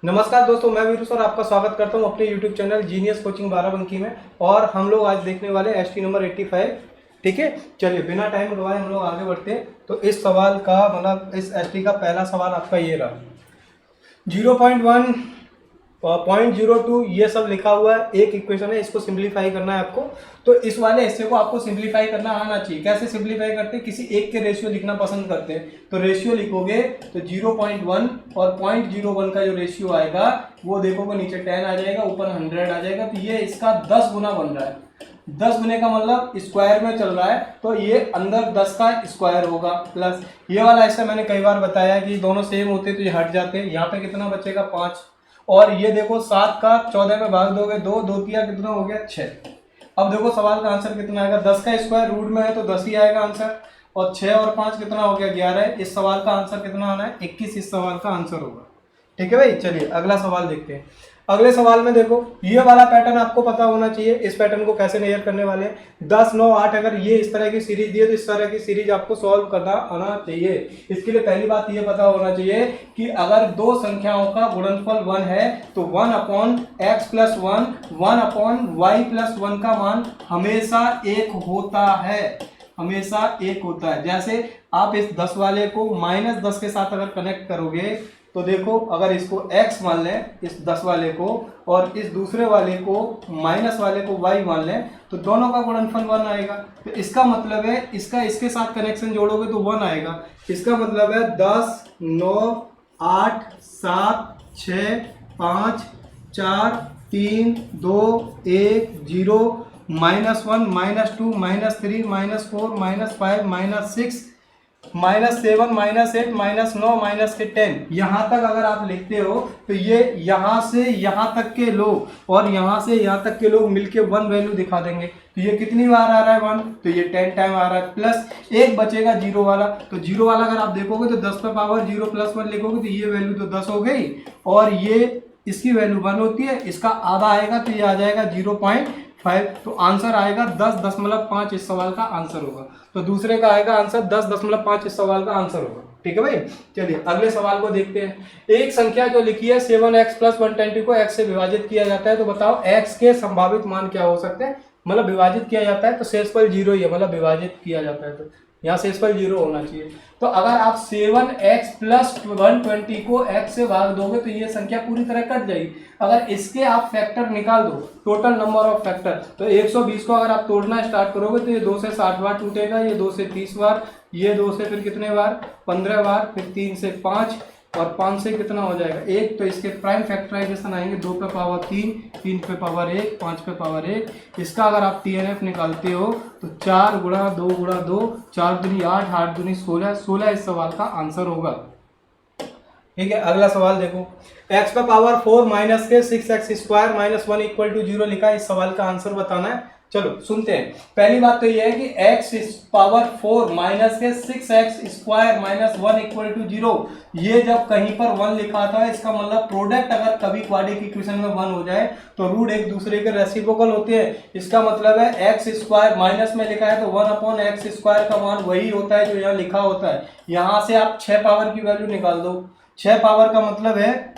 नमस्कार दोस्तों, मैं वीरू सर आपका स्वागत करता हूं अपने YouTube channel genius coaching Barabanki में। और हम लोग आज देखने वाले एसटी नंबर 85। ठीक है, चलिए बिना टाइम गवाए हम लोग आगे बढ़ते हैं। तो इस सवाल का मतलब इस एसटी का पहला सवाल आपका ये रहा। 0.1 0.02 ये सब लिखा हुआ है, एक इक्वेशन है, इसको सिंप्लीफाई करना है आपको। तो इस वाले हिस्से को आपको सिंप्लीफाई करना आना चाहिए। कैसे सिंप्लीफाई करते हैं, किसी एक के रेशियो लिखना पसंद करते हैं तो रेशियो लिखोगे तो 0.1 और 0.01 का जो रेशियो आएगा वो देखोगे नीचे 10 आ जाएगा, ऊपर 100 आ जाएगा। तो ये इसका 10 गुना बन रहा है। 10 गुने का मतलब स्क्वायर में चल रहा है, तो ये अंदर 10 का स्क्वायर होगा प्लस ये वाला। ऐसा मैंने कई बार बताया कि दोनों सेम होते तो ये हट जाते हैं। यहाँ पे कितना बचेगा 5, और ये देखो 7 का 14 में भाग दोगे 2, 2 तिया कितना हो गया 6। अब देखो सवाल का आंसर कितना आएगा, 10 का स्क्वायर रूट में है तो 10 ही आएगा आंसर, और 6 और 5 कितना हो गया 11। इस सवाल का आंसर कितना आना है 21, इस सवाल का आंसर होगा। ठीक है भाई, चलिए अगला सवाल देखते हैं। अगले सवाल में देखो ये वाला पैटर्न आपको पता होना चाहिए। इस पैटर्न को कैसे मेजर करने वाले हैं, 10, 9, 8 अगर ये इस तरह की सीरीज दी है तो इस तरह की सीरीज आपको सॉल्व करना आना चाहिए। इसके लिए पहली बात ये पता होना चाहिए कि अगर दो संख्याओं का गुणनफल 1 है तो 1/x + 1 1/y + 1 का मान हमेशा 1 होता है, हमेशा 1 होता है। जैसे आप इस 10 वाले को -10 के साथ अगर कनेक्ट करोगे तो देखो, अगर इसको x मान लें इस 10 वाले को, और इस दूसरे वाले को माइनस वाले को y मान लें, तो दोनों का गुणनफल 1 आएगा। तो इसका मतलब है इसका इसके साथ कनेक्शन जोड़ोगे तो 1 आएगा। इसका मतलब है 10, 9, 8, 7, 6, 5, 4, 3, 2, 1, 0, -1, -2, -3, -4, -5, -6, -7, -8, -9, -10। यहाँ तक अगर आप लिखते हो तो ये यहाँ से यहाँ तक के लोग और यहाँ से यहाँ तक के लोग मिलके 1 वैल्यू दिखा देंगे। तो ये कितनी बार आ रहा है 1, तो ये 10 टाइम आ रहा है। प्लस एक बचेगा 0 वाला, तो 0 वाला अगर आप देखोगे तो 10 पे पावर 0 + 1 लिखोगे तो ये वैल्यू तो 10 हो गई, और ये इसकी वैल्यू 1 होती है। इसका आधा आएगा तो ये आ जाएगा 0.5। तो आंसर आएगा 10.5, इस सवाल का आंसर होगा। तो दूसरे का आएगा आंसर 10.5, इस सवाल का आंसर होगा। ठीक है भाई, चलिए अगले सवाल को देखते हैं। एक संख्या जो लिखी है 7x + 120 को x से विभाजित किया जाता है, तो बताओ x के संभावित मान क्या हो सकते हैं। मतलब विभाजित किया जाता है तो शेषफल 0 ही है, मतलब विभाजित किया जाता है तो यहाँ शेषफल 0 होना चाहिए। तो अगर आप 7x + 120 को x से भाग दोगे तो ये संख्या पूरी तरह कट जाएगी। अगर इसके आप फैक्टर निकाल दो, टोटल नंबर ऑफ फैक्टर, तो 120 को अगर आप तोड़ना स्टार्ट करोगे तो ये 2 से 60 बार टूटेगा, ये 2 से 30 बार, ये 2 से फिर कितने बार 15 बार, फिर 3 से 5, और 5 से कितना हो जाएगा 1। तो इसके प्राइम फैक्टराइजेशन आएंगे 2 पे पावर 3, 3 पे पावर 1, 5 पे पावर 1। इसका अगर आप TNF निकालते हो तो 4 गुणा 2 गुणा 2, 4 दूनी 8, 8 दूनी 16, 16 इस सवाल का आंसर होगा। ठीक है, अगला सवाल देखो। x पे पावर 4 माइनस के 6x² - 1 = 0 लिखा है, इस सवाल का आंसर बताना है। चलो सुनते हैं। पहली बात तो यह है कि x पावर 4 माइनस के 6x² - 1 = 0, ये जब कहीं पर 1 लिखा था इसका मतलब प्रोडक्ट अगर कभी क्वाड्रेटिक इक्वेशन में 1 हो जाए तो रूट एक दूसरे के रेसिप्रोकल होते हैं। इसका मतलब है x² माइनस में लिखा है तो 1/x² का मान वही होता है जो यहाँ लिखा होता है। यहाँ से आप 6 पावर की वैल्यू निकाल दो। 6 पावर का मतलब है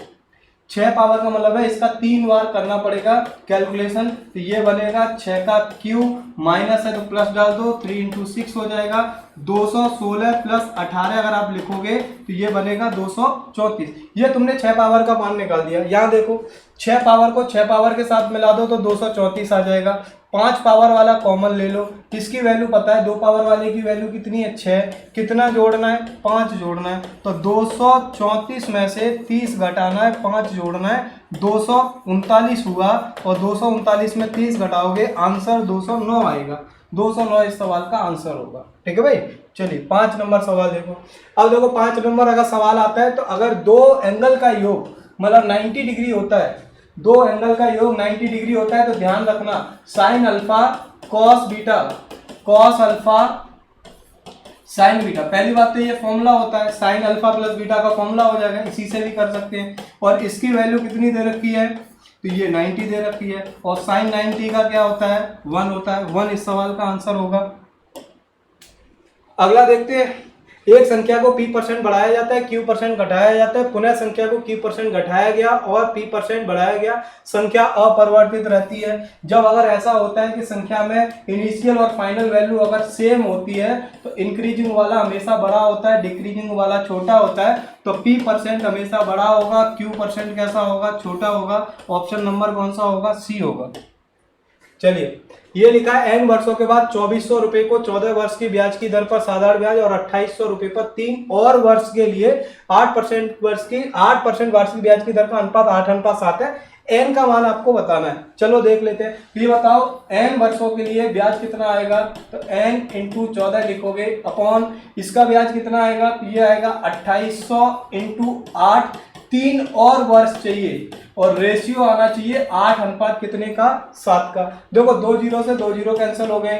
6 पावर का मतलब है इसका 3 बार करना पड़ेगा कैलकुलेशन। तो ये बनेगा 6 का क्यूब, माइनस है तो प्लस डाल दो, 3 × 6 हो जाएगा 216 + 18 अगर आप लिखोगे तो ये बनेगा 234। ये तुमने 6 पावर का मान निकाल दिया। यहाँ देखो 6 पावर को 6 पावर के साथ मिला दो तो 234 आ जाएगा। 5 पावर वाला कॉमन ले लो, इसकी वैल्यू पता है, 2 पावर वाले की वैल्यू कितनी है 6, कितना जोड़ना है 5 जोड़ना है। तो 234 में से 30 घटाना है, 5 जोड़ना है, 239 हुआ, और 239 में 30 घटाओगे आंसर 209 आएगा। 209 इस सवाल का आंसर होगा। ठीक है भाई, चलिए 5 नंबर सवाल देखो। अब देखो 5 नंबर अगर सवाल आता है तो अगर दो एंगल का योग मतलब 90 डिग्री होता है, दो एंगल का योग 90 डिग्री होता है तो ध्यान रखना sin alpha cos beta, cos alpha sin beta. पहली बात तो ये फॉर्मूला होता है, sin अल्फा + बीटा का फॉर्मूला हो जाएगा, इसी से भी कर सकते हैं। और इसकी वैल्यू कितनी दे रखी है, तो ये 90 दे रखी है, और sin 90 का क्या होता है 1 होता है। 1 इस सवाल का आंसर होगा। अगला देखते हैं। एक संख्या को p% बढ़ाया जाता है, q% घटाया जाता है, पुनः संख्या को q% घटाया गया और p% बढ़ाया गया, संख्या अपरिवर्तित रहती है। जब अगर ऐसा होता है कि संख्या में इनिशियल और फाइनल वैल्यू अगर सेम होती है तो इंक्रीजिंग वाला हमेशा बड़ा होता है, डिक्रीजिंग वाला छोटा होता है। तो p% हमेशा बड़ा होगा, q% कैसा होगा, छोटा होगा। ऑप्शन नंबर कौन सा होगा, सी होगा। चलिए, ये लिखा है n वर्षों के बाद 2400 रुपए को 14 वर्ष की ब्याज की दर पर साधारण ब्याज और 2800 रुपए पर 3 और वर्ष के लिए 8% वार्षिक ब्याज की दर का अनुपात 8:7 है। n का मान आपको बताना है। चलो देख लेते हैं। ये बताओ n वर्षों के लिए ब्याज कितना आएगा, तो n इंटू 14 लिखोगे अपॉन इसका ब्याज कितना आएगा, तो ये आएगा 2800 इंटू 8, 3 और वर्ष चाहिए और रेशियो आना चाहिए 8 कितने का, 7 का। देखो 2 जीरो से 2 जीरो कैंसिल हो गए,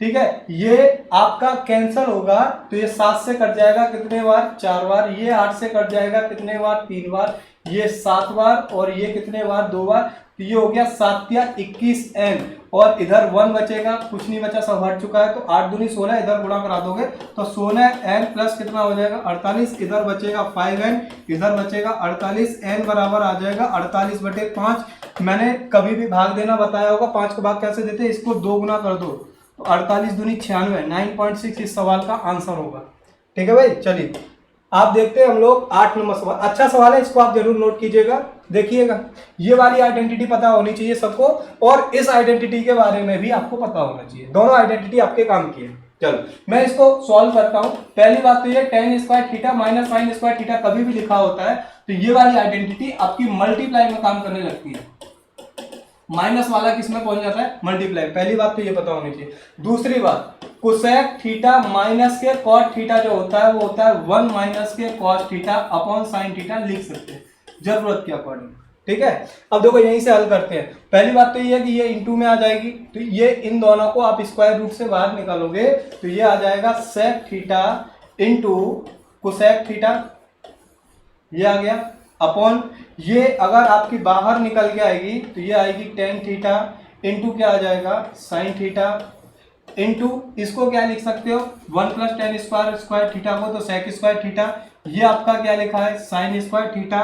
ठीक है। ये आपका कैंसिल होगा तो ये 7 से कट जाएगा कितने बार, 4 बार। ये 8 से कट जाएगा कितने बार, 3 बार। ये 7 बार और ये कितने बार, 2 बार। तो ये हो गया 7 या 21n और इधर 1 बचेगा, कुछ नहीं बचा, सब हट चुका है। तो 8 दूनी 16, इधर गुणा करा दोगे तो 16n प्लस कितना हो जाएगा, 48। इधर बचेगा 5n, इधर बचेगा 48। n बराबर आ जाएगा 48/5। मैंने कभी भी भाग देना बताया होगा, 5 का भाग कैसे देते हैं, इसको 2 गुना कर दो तो 48 दूनी 96, 9.6 इस सवाल का आंसर होगा। ठीक है भाई। चलिए आप देखते हैं हम लोग 8 नंबर सवाल। अच्छा सवाल है, इसको आप जरूर नोट कीजिएगा, देखिएगा। ये वाली आइडेंटिटी पता होनी चाहिए सबको और इस आइडेंटिटी के बारे में भी आपको पता होना चाहिए। दोनों आइडेंटिटी आपके काम की है। चलो मैं इसको सॉल्व करता हूं। पहली बात तो ये tan square theta minus sin square theta कभी भी लिखा होता है तो ये वाली आइडेंटिटी आपकी मल्टीप्लाई में काम करने लगती है। माइनस वाला किसमें पहुंच जाता है, मल्टीप्लाई। पहली बात तो ये पता होनी चाहिए। दूसरी बात, कोसेक थीटा माइनस के कॉट थीटा जो होता है वो होता है 1 माइनस के cos theta upon sine theta, लिख सकते हैं जरूरत के अकॉर्डिंग। ठीक है। अब देखो यहीं से हल करते हैं। पहली बात तो ये है कि ये इंटू में आ जाएगी तो ये इन दोनों को आप स्क्वायर रूट से बाहर निकालोगे तो ये आ जाएगा sec theta into cosec theta, ये आ गया अपॉन ये अगर आपकी बाहर निकल के आएगी तो ये आएगी टेन थीटा इंटू क्या आ जाएगा, साइन थीटा इंटू इसको क्या लिख सकते हो 1 प्लस टेन स्क्वायर थीटा को तो सेक स्क्वायर थीटा, ये आपका क्या लिखा है साइन स्क्वायर थीटा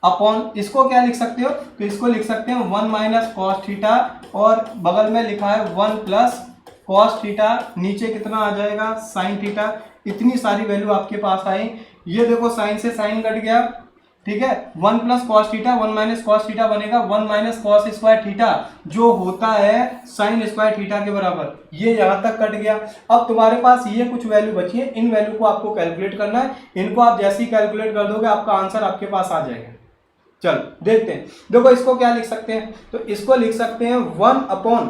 अपॉन इसको क्या लिख सकते हो, तो इसको लिख सकते हैं 1 माइनस कॉस थीटा और बगल में लिखा है 1 प्लस कॉस थीटा, नीचे कितना आ जाएगा साइन थीटा। इतनी सारी वैल्यू आपके पास आई। ये देखो साइन से साइन कट गया, ठीक है। 1 plus cos theta 1 minus cos theta बनेगा 1 माइनस कॉस स्क्वायर थीटा जो होता है साइन स्क्वायर थीटा के बराबर। ये यहां तक कट गया। अब तुम्हारे पास ये कुछ वैल्यू बची है, इन वैल्यू को आपको कैलकुलेट करना है। इनको आप जैसे ही कैलकुलेट कर दोगे आपका आंसर आपके पास आ जाएगा। चलो देखते हैं। देखो इसको क्या लिख सकते हैं, तो इसको लिख सकते हैं 1 अपॉन,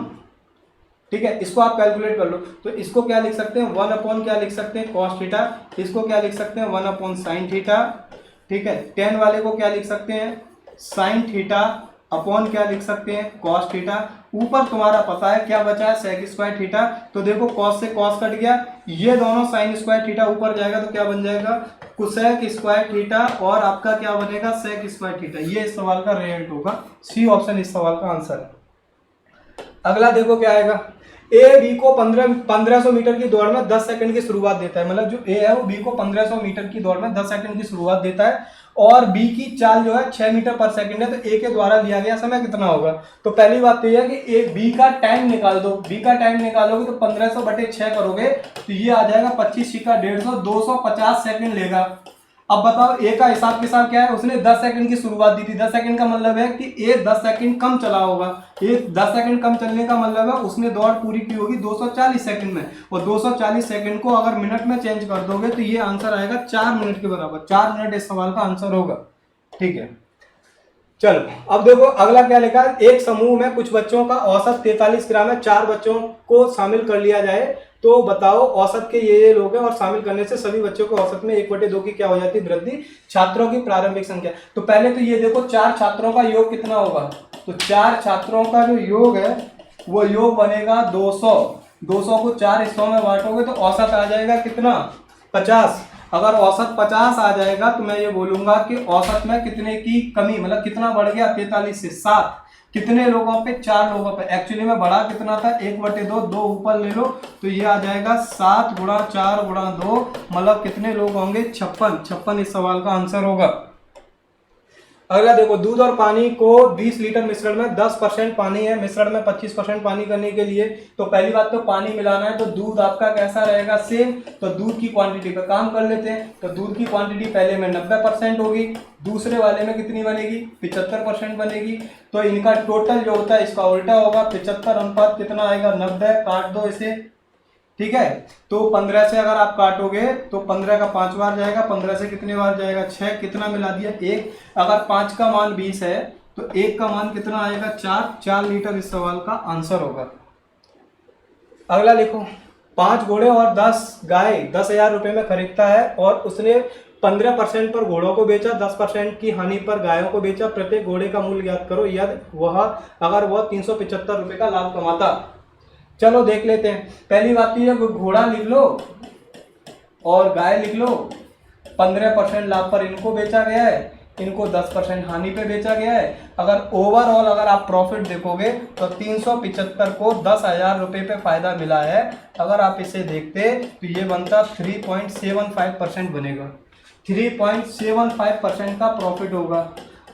ठीक है, इसको आप कैलकुलेट कर लो तो इसको क्या लिख सकते हैं 1 अपॉन क्या लिख सकते हैं कॉस थीटा, इसको क्या लिख सकते हैं 1 अपॉन साइन थीटा, ठीक है। 10 वाले को क्या लिख सकते हैं साइन थीटा अपॉन क्या लिख सकते हैं कॉस थीटा। ऊपर तुम्हारा पता है क्या बचा है सेक स्क्वायर थीटा, तो देखो कॉस से कॉस कट गया, ये दोनों साइन स्क्वायर थीटा ऊपर जाएगा तो क्या बन जाएगा कोसेक स्क्वायर थीटा और आपका क्या बनेगा सेक स्क्वायर थीटा। ये इस सवाल का रिजल्ट होगा। सी ऑप्शन इस सवाल का आंसर है। अगला देखो क्या आएगा, ए बी को 1500 मीटर की दौड़ में 10 सेकंड की शुरुआत देता है। मतलब जो ए है वो बी को 1500 मीटर की दौड़ में 10 सेकंड की शुरुआत देता है और बी की चाल जो है 6 मीटर पर सेकंड है, तो ए के द्वारा लिया गया समय कितना होगा। तो पहली बात तो यह है कि ए बी का टाइम निकाल दो। बी का टाइम निकालोगे तो 1500/6 करोगे तो ये आ जाएगा 25 का 150, 250 सेकंड लेगा। अब बताओ ए का हिसाब किताब क्या है, उसने 10 सेकंड की शुरुआत दी थी। 10 सेकंड का मतलब है कि ए 10 सेकंड कम चला होगा। ये 10 सेकंड कम चलने का मतलब है उसने दौड़ पूरी की होगी 240 सेकंड में, और 240 सेकंड को अगर मिनट में चेंज कर दोगे तो ये आंसर आएगा 4 मिनट के बराबर। 4 मिनट इस सवाल का आंसर होगा। ठीक है, चलो अब देखो अगला क्या लिखा है, एक समूह में कुछ बच्चों का औसत 43 ग्राम है, 4 बच्चों को शामिल कर लिया जाए तो बताओ औसत के ये लोग हैं और शामिल करने से सभी बच्चों को औसत में 1/2 की क्या हो जाती है वृद्धि, छात्रों की प्रारंभिक संख्या। तो पहले तो ये देखो 4 छात्रों का योग कितना होगा, तो 4 छात्रों का जो योग है वो योग बनेगा 200। 200 को 4 हिस्सों में बांटोगे तो औसत आ जाएगा कितना 50। अगर औसत 50 आ जाएगा तो मैं ये बोलूंगा कि औसत में कितने की कमी, मतलब कितना बढ़ गया 43 से 7। कितने लोगों पे? 4 लोगों पे। एक्चुअली में बढ़ा कितना था? 1/2, 2 ऊपर ले लो तो ये आ जाएगा 7 गुणा 4 गुणा 2, मतलब कितने लोग होंगे? 56 इस सवाल का आंसर होगा। अगला देखो, दूध और पानी को 20 लीटर मिश्रण में 10% पानी है, मिश्रण में 25% पानी करने के लिए तो पहली बात तो पानी मिलाना है, तो दूध आपका कैसा रहेगा? सेम। तो दूध की क्वांटिटी पे काम कर लेते हैं। तो दूध की क्वांटिटी पहले में 90% होगी, दूसरे वाले में कितनी बनेगी? 75% बनेगी। तो इनका टोटल जो होता है इसका उल्टा होगा, 75 अनुपात कितना आएगा? 90। काट दो इसे, ठीक है। तो 15 से अगर आप काटोगे तो 15 का 5 बार जाएगा, 15 से कितने बार जाएगा? 6। कितना मिला दिया? 1। अगर 5 का मान 20 है तो 1 का मान कितना आएगा? 4 लीटर इस सवाल का आंसर होगा। अगला देखो, 5 घोड़े और 10 गाय 10,000 रुपए में खरीदता है और उसने 15% पर घोड़ों को बेचा, 10% की हानि पर गायों को बेचा। प्रत्येक घोड़े का मूल्य ज्ञात करो यदि अगर वह 375 रुपए का लाभ कमाता। चलो देख लेते हैं। पहली बात तो ये घोड़ा लिख लो और गाय लिख लो। 15% लाभ पर इनको बेचा गया है, इनको 10% हानि पे बेचा गया है। अगर ओवरऑल अगर आप प्रॉफिट देखोगे तो 375 को 10,000 रुपए पे फायदा मिला है। अगर आप इसे देखते तो ये बनता 3.75% बनेगा, 3.75% का प्रॉफिट होगा।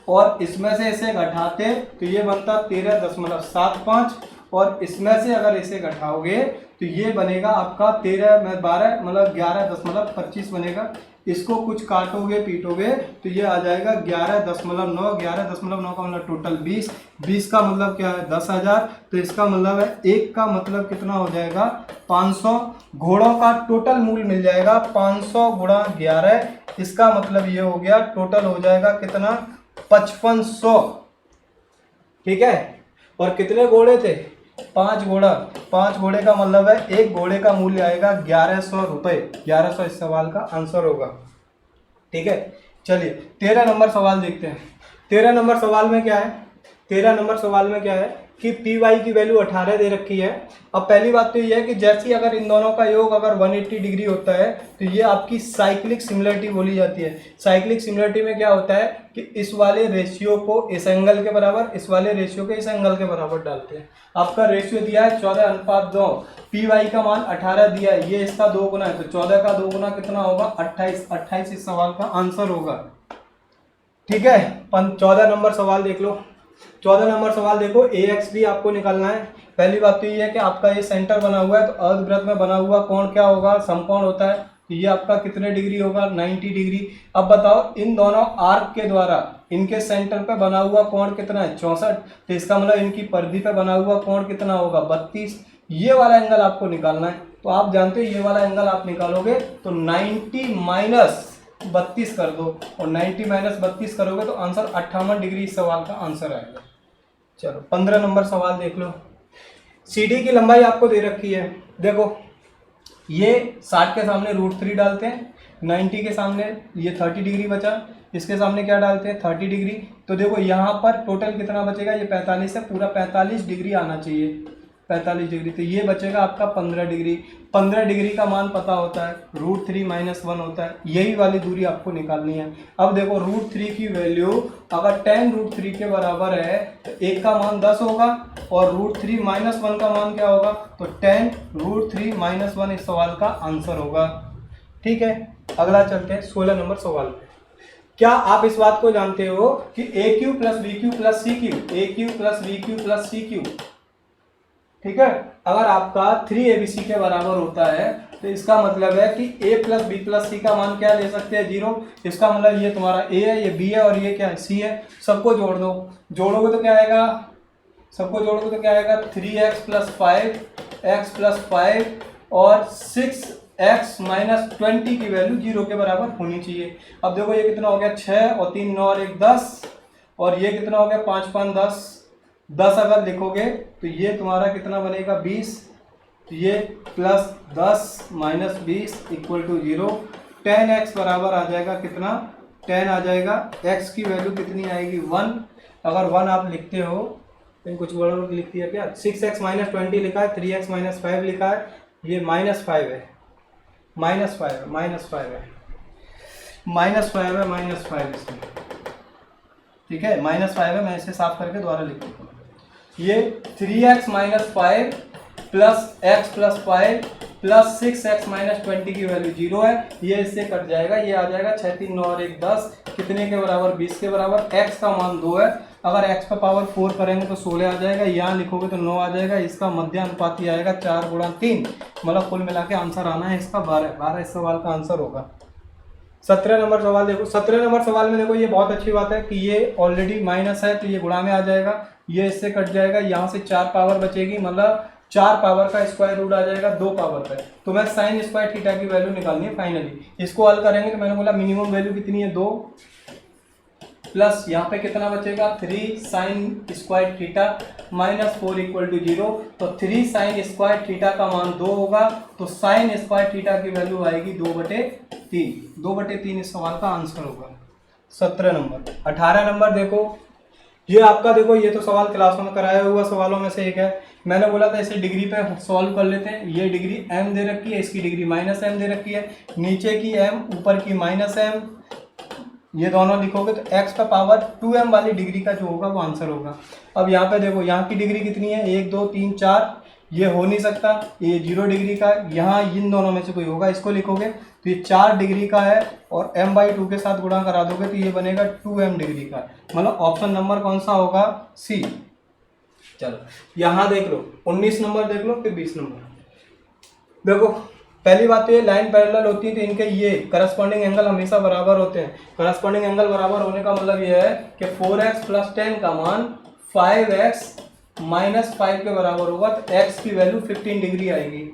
और इसमें से इसे घटाते तो ये बनता 13.75 और इसमें से अगर इसे घटाओगे तो ये बनेगा आपका 13 में 12 मतलब 11.25 बनेगा। इसको कुछ काटोगे पीटोगे तो ये आ जाएगा 11.9, 11.9 का मतलब टोटल 20, 20 का मतलब क्या है? 10,000। तो इसका मतलब है 1 का मतलब कितना हो जाएगा? 500। घोड़ों का टोटल मूल्य मिल जाएगा 500 गुणा 11, इसका मतलब ये हो गया टोटल हो जाएगा कितना? 5500, ठीक है। और कितने घोड़े थे? 5 घोड़ा। 5 घोड़े का मतलब है एक घोड़े का मूल्य आएगा 1100 रुपए। 1100 इस सवाल का आंसर होगा, ठीक है। चलिए 13 नंबर सवाल देखते हैं। 13 नंबर सवाल में क्या है? 13 नंबर सवाल में क्या है कि पी वाई की वैल्यू 18 दे रखी है। अब पहली बात तो ये है कि जैसे अगर इन दोनों का योग अगर 180 डिग्री होता है तो ये आपकी साइक्लिक सिमिलरिटी बोली जाती है। साइक्लिक सिमिलरिटी में क्या होता है कि इस वाले रेशियो को इस एंगल के बराबर, इस वाले रेशियो को इस एंगल के बराबर डालते हैं। आपका रेशियो दिया है 14:2, पी वाई का मान 18 दिया है, ये इसका 2 गुना है तो 14 का 2 गुना कितना होगा? 28। 28 इस सवाल का आंसर होगा, ठीक है। 14 नंबर सवाल देख लो। 14 नंबर सवाल देखो, ए एक्स भी आपको निकालना है। पहली बात तो ये है कि आपका ये सेंटर बना हुआ है तो अर्धवृत्त में बना हुआ कोण क्या होगा? समकोण होता है। तो ये आपका कितने डिग्री होगा? 90 डिग्री। अब बताओ इन दोनों आर्क के द्वारा इनके सेंटर पे बना हुआ कोण कितना है? 64। तो इसका मतलब इनकी परिधि पे बना हुआ कोण कितना होगा? 32। ये वाला एंगल आपको निकालना है। तो आप जानते हो ये वाला एंगल आप निकालोगे तो 90 माइनस 32 कर दो और 90 माइनस 32 करोगे तो आंसर 58 डिग्री इस सवाल का आंसर आएगा। चलो 15 नंबर सवाल देख लो। सीडी की लंबाई आपको दे रखी है। देखो ये 60 के सामने √3 डालते हैं, 90 के सामने ये 30 डिग्री बचा, इसके सामने क्या डालते हैं? 30 डिग्री। तो देखो यहाँ पर टोटल कितना बचेगा? ये 45 है, पूरा 45 डिग्री आना चाहिए, 45 डिग्री। तो ये बचेगा आपका 15 डिग्री। 15 डिग्री का मान पता होता है √3 - 1 होता है, यही वाली दूरी आपको निकालनी है। अब देखो √3 की वैल्यू अगर tan √3 के बराबर है तो 1 का मान 10 होगा और √3 - 1 का मान क्या होगा? तो tan √3 - 1 इस सवाल का आंसर होगा, ठीक है। अगला चलते हैं 16 नंबर सवाल पे। क्या आप इस बात को जानते हो कि AQ + BQ + CQ, AQ + BQ + CQ, ठीक है, अगर आपका 3ABC के बराबर होता है तो इसका मतलब है कि A + B + C का मान क्या ले सकते हैं? 0। इसका मतलब ये तुम्हारा A है, ये B है और ये क्या है? C है। सबको जोड़ दो, जोड़ोगे तो क्या आएगा? सबको जोड़ोगे तो क्या आएगा? 3x + 5, x + 5 और 6x - 20 की वैल्यू 0 के बराबर होनी चाहिए। अब देखो ये कितना हो गया? 6 और 3 9 और 1 10 और ये कितना हो गया? 5 5 10। 10 अगर लिखोगे तो ये तुम्हारा कितना बनेगा? 20। तो ये +10 - 20 = 0। tan x बराबर आ जाएगा कितना? tan आ जाएगा, x की वैल्यू कितनी आएगी? 1। अगर 1 आप लिखते हो तो कुछ बड़ा लिख दिया क्या? 6x - 20 लिखा है, 3x - 5 लिखा है, ये -5 है, -5 है, -5 है, -5 है, -5 इसमें, ठीक है, -5 है। मैं इसे साफ करके दोबारा लिख देता हूँ। ये 3x minus 5 plus x plus 5 plus 6x minus 20 की वैल्यू 0 है, ये इससे कट जाएगा, ये आ जाएगा 6 3 9 और 1 10, कितने के बराबर 20 के बराबर। x का मान 2 है, अगर x पर पावर 4 करेंगे तो 16 आ जाएगा, यहाँ लिखोगे तो 9 आ जाएगा, इसका मध्य अनुपाती आएगा 4 गुणा 3, मतलब कुल मिला के आंसर आना है इसका 12 इस सवाल का आंसर होगा। 17 नंबर सवाल देखो, 17 नंबर सवाल में देखो ये बहुत अच्छी बात है कि ये ऑलरेडी माइनस है तो ये गुणा में आ जाएगा, ये इससे कट जाएगा, यहाँ से 4 पावर बचेगी, मतलब 4 पावर का स्क्वायर रूट आ जाएगा 2 पावर पे, तो मैं साइन स्क्वायर थीटा की वैल्यू निकालनी है फाइनली। इसको हल करेंगे तो मैंने बोला मिनिमम वैल्यू कितनी है 2, प्लस यहाँ पे कितना बचेगा 3 sine square theta minus 4 equal to 0, तो 3 साइन स्क्वायर थीटा का मान 2 होगा, तो साइन स्क्वायर थीटा की वैल्यू आएगी 2/3, 2/3 इस सवाल का आंसर होगा 17 नंबर। 18 नंबर देखो, ये आपका देखो, ये तो सवाल क्लासों में कराया हुआ सवालों में से एक है, मैंने बोला था इसे डिग्री पे सॉल्व कर लेते हैं। ये डिग्री m दे रखी है, इसकी डिग्री माइनस m दे रखी है, नीचे की m ऊपर की माइनस m, ये दोनों लिखोगे तो x का पावर 2m वाली डिग्री का जो होगा वो आंसर होगा। अब यहाँ पे देखो, यहाँ की डिग्री कितनी है 1 2 3 4, ये हो नहीं सकता, ये 0 डिग्री का, यहाँ इन दोनों में से कोई होगा, इसको लिखोगे तो ये 4 डिग्री का है और m/2 के साथ गुणा करा दोगे तो ये बनेगा 2m डिग्री का, मतलब ऑप्शन नंबर कौन सा होगा सी। चलो यहाँ देख लो 19 नंबर देख लो, फिर 20 नंबर देखो। पहली बात तो ये लाइन पैरेलल होती है तो इनके ये करस्पॉन्डिंग एंगल हमेशा बराबर होते हैं। करस्पॉन्डिंग एंगल बराबर होने का मतलब ये है कि 4x प्लस 10 का मान 5x माइनस 5 के बराबर होगा, तो x की वैल्यू 15 डिग्री आएगी।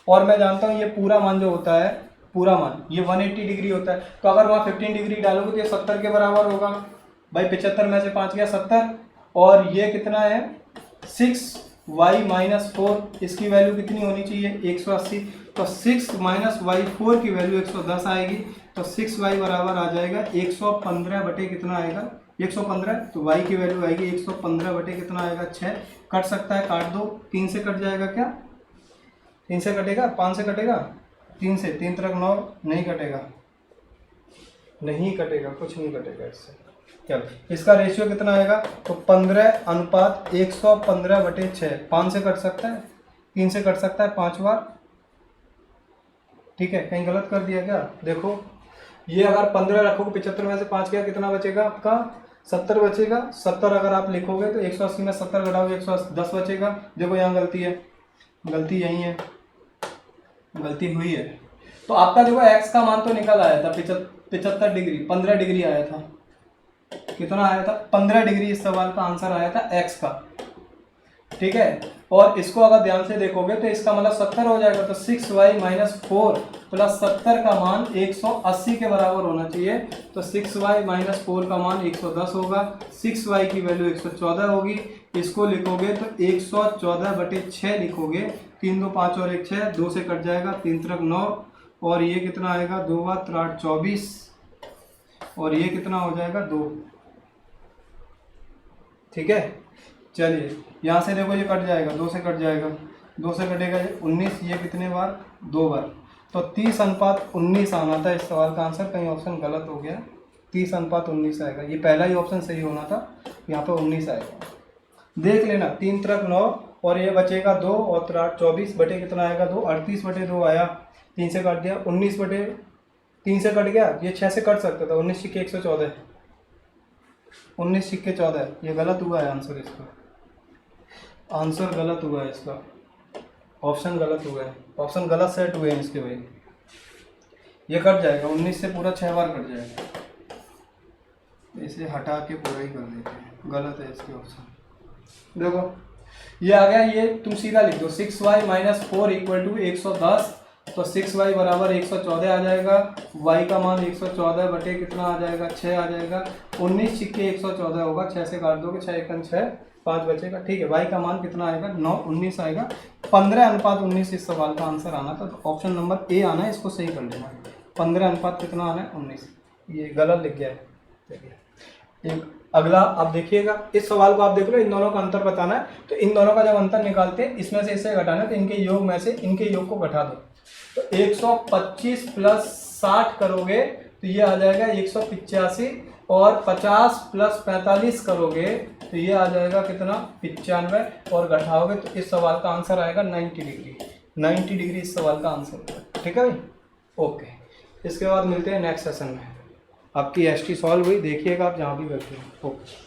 और मैं जानता हूँ ये पूरा मान जो होता है, पूरा मान ये 180 डिग्री होता है, तो अगर वहाँ 15 डिग्री डालोगे तो ये 70 के बराबर होगा। भाई 75 में से 5 गया 70, और ये कितना है 6y माइनस 4, इसकी वैल्यू कितनी होनी चाहिए 180, तो 6 माइनस वाई 4 की वैल्यू 110 आएगी, तो 6y बराबर आ जाएगा 115 बटे कितना आएगा 115, तो y की वैल्यू आएगी 115 बटे कितना आएगा 6, कट सकता है काट दो, 3 से कट जाएगा क्या, 3 से कटेगा, 5 से कटेगा, 3 से, 3 तरफ 9 नहीं कटेगा, नहीं कटेगा, कुछ नहीं कटेगा इससे। चलो इसका रेशियो कितना आएगा, तो 15:115/6, 5 से कट सकता है, 3 से कट सकता है 5 बार, ठीक है। कहीं गलत कर दिया क्या, देखो ये अगर 15 रखोगे 75 में से 5 गया कितना बचेगा आपका 70 बचेगा, 70 अगर आप लिखोगे तो 180 में 70 घटाओगे 110 बचेगा। देखो यहाँ गलती है, गलती यहीं है, गलती हुई है। तो आपका देखो x का मान तो निकल आया था 75 डिग्री, 15 डिग्री आया था, कितना आया था 15 डिग्री, इस सवाल का आंसर आया था x का, ठीक है। और इसको अगर ध्यान से देखोगे तो इसका मतलब 70 हो जाएगा, तो 6y माइनस 4 प्लस 70 का मान 180 के बराबर होना चाहिए, तो 6y माइनस 4 का मान 110 होगा, 6y की वैल्यू 114 होगी, इसको लिखोगे तो 114/6 लिखोगे, 3 2 5 और 1 6, 2 से कट जाएगा, 3 तरफ 9, और ये कितना आएगा 2 बार 3 8 24, और ये कितना हो जाएगा 2, ठीक है। चलिए यहाँ से देखो ये कट जाएगा, 2 से कट जाएगा, 2 से कटेगा ये 19, ये कितने बार 2 बार, तो 30:19 आना था इस सवाल का आंसर, कहीं ऑप्शन गलत हो गया, 30:19 आएगा, ये पहला ही ऑप्शन सही होना था, यहाँ पे 19 आएगा, देख लेना। 3 तरफ 9 और ये बचेगा 2 और 3 8 24 बटे कितना आएगा 2, 38/2 आया, 3 से काट दिया, 19/3 से कट गया, ये 6 से कट सकता था, 19 × 114, 19 × 14, ये गलत हुआ है आंसर, इसका आंसर गलत हुआ है, इसका ऑप्शन गलत हुआ है, ऑप्शन गलत सेट हुए हैं इसके भाई, ये कट जाएगा, 19 से पूरा 6 बार कट जाएगा, इसे हटा के पूरा ही कर देते हैं, गलत है इसके ऑप्शन। देखो ये आ गया, ये तुम सीधा लिख दो 6y माइनस 4 इक्वल टू 110, तो 6y बराबर 114 आ जाएगा, y का मान 114 बटे कितना आ जाएगा 6 आ जाएगा, 19 × 114 होगा, 6 से काट दोगे 6 × 6 5 बचेगा, ठीक है। y का मान कितना आएगा 19 आएगा, 15:19 इस सवाल का आंसर आना था, तो ऑप्शन नंबर ए आना है, इसको सही कर लेना, 15 कितना आना है 19, ये गलत लिख गया है। चलिए एक अगला आप देखिएगा, इस सवाल को आप देख लो, इन दोनों का अंतर बताना है, तो इन दोनों का जब अंतर निकालते हैं इसमें से इसे घटाना है, तो इनके योग में से इनके योग को घटा दो, तो 125 + 60 करोगे तो ये आ जाएगा 185, और 50 प्लस 45 करोगे तो ये आ जाएगा कितना 95 और घटाओगे तो इस सवाल का आंसर आएगा 90 डिग्री। 90 डिग्री इस सवाल का आंसर होगा। ठीक है भाई, ओके। इसके बाद मिलते हैं नेक्स्ट सेशन में। आपकी एसटी सॉल्व हुई, देखिएगा आप जहाँ भी बैठे हो। ओके।